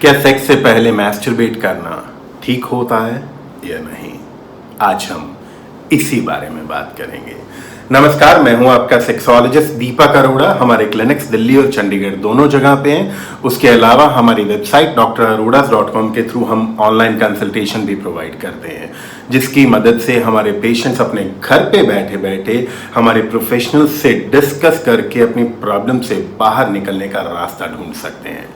क्या सेक्स से पहले मैस्टरबेट करना ठीक होता है या नहीं? आज हम इसी बारे में बात करेंगे। नमस्कार, मैं हूं आपका सेक्सोलॉजिस्ट दीपक अरोड़ा। हमारे क्लिनिक्स दिल्ली और चंडीगढ़ दोनों जगह पे हैं। उसके अलावा हमारी वेबसाइट drarodas.com के थ्रू हम ऑनलाइन कंसल्टेशन भी प्रोवाइड करते हैं, जिसकी मदद से हमारे पेशेंट्स अपने घर पे बैठे बैठे हमारे प्रोफेशनल से डिस्कस करके अपनी प्रॉब्लम से बाहर निकलने का रास्ता ढूंढ सकते हैं।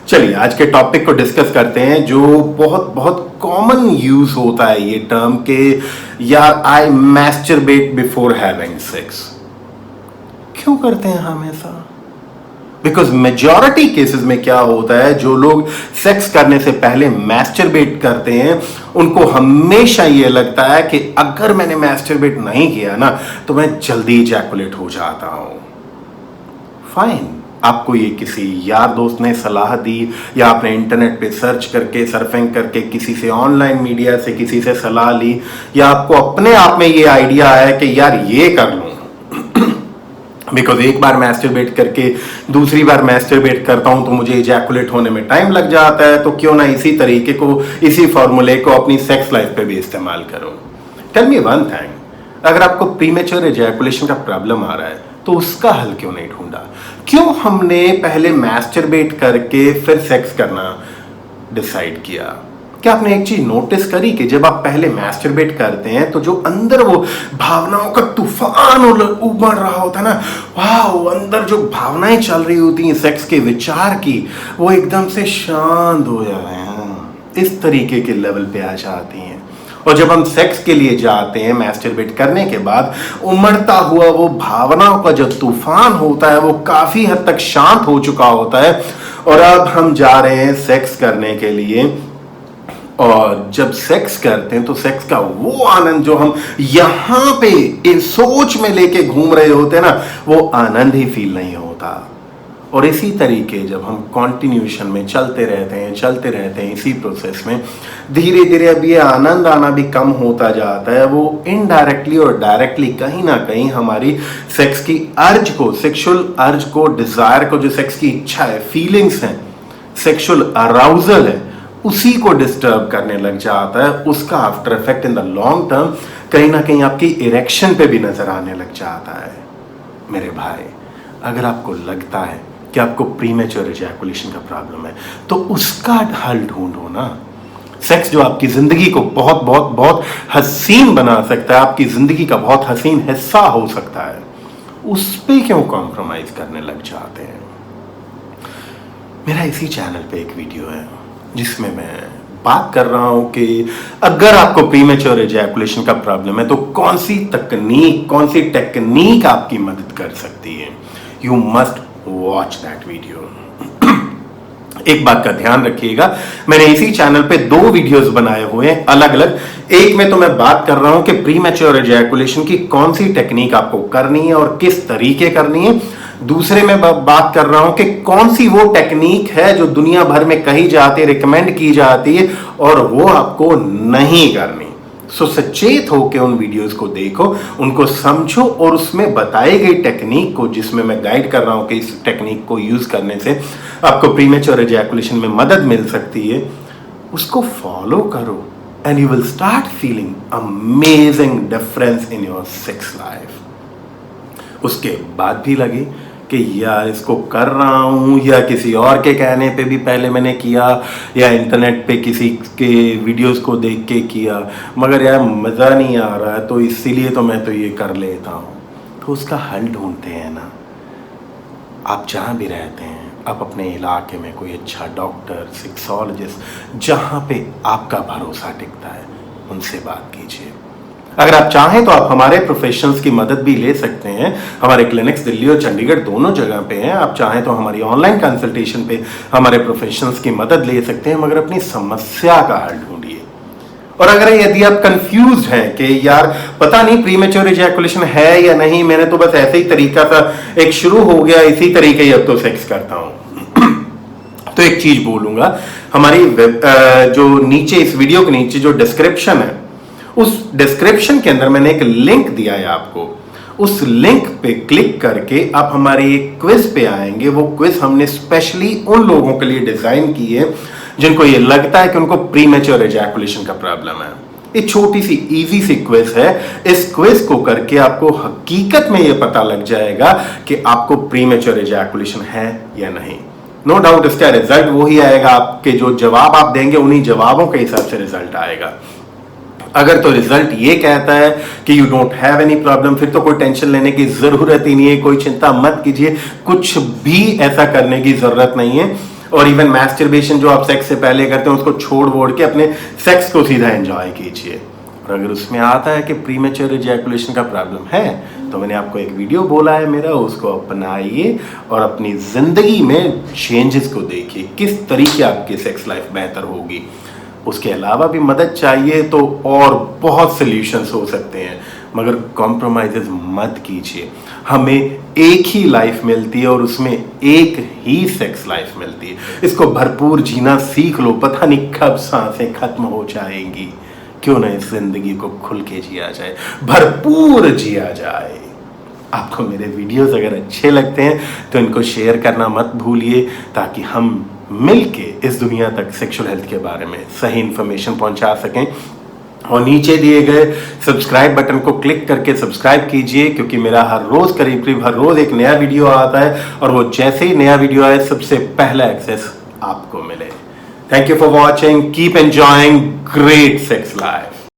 चलिए आज के टॉपिक को डिस्कस करते हैं, जो बहुत बहुत कॉमन यूज होता है ये टर्म के, यार आई मैस्टरबेट बिफोर हैविंग सेक्स। क्यों करते हैं हमेशा? बिकॉज मेजॉरिटी केसेस में क्या होता है, जो लोग सेक्स करने से पहले मैस्टरबेट करते हैं उनको हमेशा ये लगता है कि अगर मैंने मैस्टरबेट नहीं किया ना तो मैं जल्दी इजैकुलेट हो जाता हूं। फाइन, आपको ये किसी यार दोस्त ने सलाह दी या आपने इंटरनेट पे सर्च करके सर्फिंग करके किसी से ऑनलाइन मीडिया से किसी से सलाह ली, या आपको अपने आप में ये आइडिया आया कि यार ये कर लूं बिकॉज एक बार मैस्टरबेट करके दूसरी बार मैस्टरबेट करता हूं तो मुझे इजैकुलेट होने में टाइम लग जाता है, तो क्यों ना इसी तरीके को, इसी फॉर्मूले को अपनी सेक्स लाइफ पे भी इस्तेमाल करो। टेल मी वन थिंग, अगर आपको प्रीमेच्योर इजैकुलेशन का प्रॉब्लम आ रहा है तो उसका हल क्यों नहीं ढूंढा? क्यों हमने पहले मैस्टरबेट करके फिर सेक्स करना डिसाइड किया? क्या आपने एक चीज नोटिस करी कि जब आप पहले मैस्टरबेट करते हैं तो जो अंदर वो भावनाओं का तूफान उमड़ रहा होता है ना, वाह, अंदर जो भावनाएं चल रही होती हैं सेक्स के विचार की, वो एकदम से शांत हो जाते हैं, इस तरीके के लेवल पे आ जाती हैं। और जब हम सेक्स के लिए जाते हैं मैस्टरबेट करने के बाद, उमड़ता हुआ वो भावनाओं का जो तूफान होता है वो काफी हद तक शांत हो चुका होता है, और अब हम जा रहे हैं सेक्स करने के लिए। और जब सेक्स करते हैं तो सेक्स का वो आनंद जो हम यहां पे इस सोच में लेके घूम रहे होते हैं ना, वो आनंद ही फील नहीं होता। और इसी तरीके जब हम कॉन्टिन्यूशन में चलते रहते हैं इसी प्रोसेस में, धीरे धीरे अब ये आनंद आना भी कम होता जाता है। वो इनडायरेक्टली और डायरेक्टली कहीं ना कहीं हमारी सेक्स की अर्ज को, सेक्सुअल अर्ज को, डिजायर को, जो सेक्स की इच्छा है, फीलिंग्स हैं, सेक्सुअल अराउजल है, उसी को डिस्टर्ब करने लग जाता है। उसका after effect in the long term कहीं ना कहीं आपकी इरेक्शन पे भी नजर आने लग जाता है। मेरे भाई, अगर आपको लगता है कि आपको प्रीमेच्योर इजैकुलेशन का प्रॉब्लम है तो उसका हल ढूंढो ना। सेक्स जो आपकी जिंदगी को बहुत बहुत बहुत हसीन बना सकता है, आपकी जिंदगी का बहुत हसीन हिस्सा हो सकता है, उस पे क्यों कॉम्प्रोमाइज करने लग जाते हैं? मेरा इसी चैनल पे एक वीडियो है जिसमें मैं बात कर रहा हूं कि अगर आपको प्रीमेच्योर इजैकुलेशन का प्रॉब्लम है तो कौन सी टेक्निक आपकी मदद कर सकती है। You must watch that video. एक बात का ध्यान रखिएगा, मैंने इसी चैनल पे 2 वीडियोस बनाए हुए हैं अलग अलग। एक में तो मैं बात कर रहा हूं कि प्रीमेच्योर इजैकुलेशन की कौन सी टेक्निक आपको करनी है और किस तरीके करनी है। दूसरे में बात कर रहा हूं कि कौन सी वो टेक्निक है जो दुनिया भर में कही जाती है, रिकमेंड की जाती है, और वो आपको नहीं करनी। सो सचेत होकर उन वीडियोस को देखो, उनको समझो, और उसमें बताई गई टेक्निक को, जिसमें मैं गाइड कर रहा हूं कि इस टेक्निक को यूज करने से आपको प्रीमेच्योर इजैकुलेशन में मदद मिल सकती है, उसको फॉलो करो and you will start feeling amazing difference in your sex life. उसके बाद भी लगे कि यार इसको कर रहा हूं या किसी और के कहने पे भी पहले मैंने किया, या इंटरनेट पे किसी के वीडियोस को देख के किया, मगर यार मज़ा नहीं आ रहा है, तो इसीलिए तो मैं तो ये कर लेता हूं। तो उसका हल ढूंढते हैं ना। आप जहां भी रहते हैं, आप अपने इलाके में कोई अच्छा डॉक्टर, सेक्सोलॉजिस्ट, जहां पे आपका भरोसा टिकता है, उनसे बात कीजिए। अगर आप चाहें तो आप हमारे प्रोफेशनल्स की मदद भी ले सकते हैं। हमारे क्लिनिक्स दिल्ली और चंडीगढ़ दोनों जगह पे हैं। आप चाहें तो हमारी ऑनलाइन कंसल्टेशन पे हमारे प्रोफेशनल्स की मदद ले सकते हैं, मगर अपनी समस्या का हल ढूंढिए। और अगर यदि आप कंफ्यूज हैं कि यार पता नहीं प्रीमेच्योर इजैकुलेशन है या नहीं, मैंने तो बस ऐसे ही तरीका था, एक शुरू हो गया, इसी तरीके ही अब तो सेक्स करता हूं तो एक चीज बोलूंगा, हमारी जो नीचे, इस वीडियो के नीचे जो डिस्क्रिप्शन है, उस डिस्क्रिप्शन के अंदर मैंने एक लिंक दिया है आपको। उस लिंक पे क्लिक करके आप हमारे एक क्विज पे आएंगे। वो क्विज हमने स्पेशली उन लोगों के लिए डिजाइन की है जिनको ये लगता है कि उनको प्रीमेच्योर एजैकुलेशन का प्रॉब्लम है। एक छोटी सी इजी सी क्विज है। इस क्विज को करके आपको हकीकत में यह पता लग जाएगा कि आपको प्रीमेच्योर एजैकुलेशन है या नहीं। नो डाउट इसका रिजल्ट वही आएगा, आपके जो जवाब आप देंगे उन्हीं जवाबों के हिसाब से रिजल्ट आएगा। अगर तो रिजल्ट ये कहता है कि you don't have any problem, फिर तो कोई टेंशन लेने की जरूरत ही नहीं है, कोई चिंता मत कीजिए, कुछ भी ऐसा करने की जरूरत नहीं है। और इवन मैस्टरबेशन जो आप सेक्स से पहले करते हैं उसको छोड़ वोड़ के अपने सेक्स को सीधा एंजॉय कीजिए। और अगर उसमें आता है कि प्रीमेच्योर एजैकुलेशन का प्रॉब्लम है तो मैंने आपको एक वीडियो बोला है मेरा, उसको अपनाइए और अपनी जिंदगी में चेंजेस को देखिए, किस तरीके आपकी सेक्स लाइफ बेहतर होगी। उसके अलावा भी मदद चाहिए तो और बहुत सॉल्यूशंस हो सकते हैं, मगर कॉम्प्रोमाइजेस मत कीजिए। हमें एक ही लाइफ मिलती है और उसमें एक ही सेक्स लाइफ मिलती है। इसको भरपूर जीना सीख लो, पता नहीं कब सांसें खत्म हो जाएंगी। क्यों ना इस जिंदगी को खुल के जिया जाए, भरपूर जिया जाए। आपको मेरे वीडियोस अगर अच्छे लगते हैं तो इनको शेयर करना मत भूलिए, ताकि हम मिलके इस दुनिया तक सेक्सुअल हेल्थ के बारे में सही इंफॉर्मेशन पहुंचा सकें। और नीचे दिए गए सब्सक्राइब बटन को क्लिक करके सब्सक्राइब कीजिए, क्योंकि मेरा हर रोज करीब हर रोज एक नया वीडियो आता है और वो जैसे ही नया वीडियो आए सबसे पहला एक्सेस आपको मिले। Thank you for watching, keep enjoying great sex life.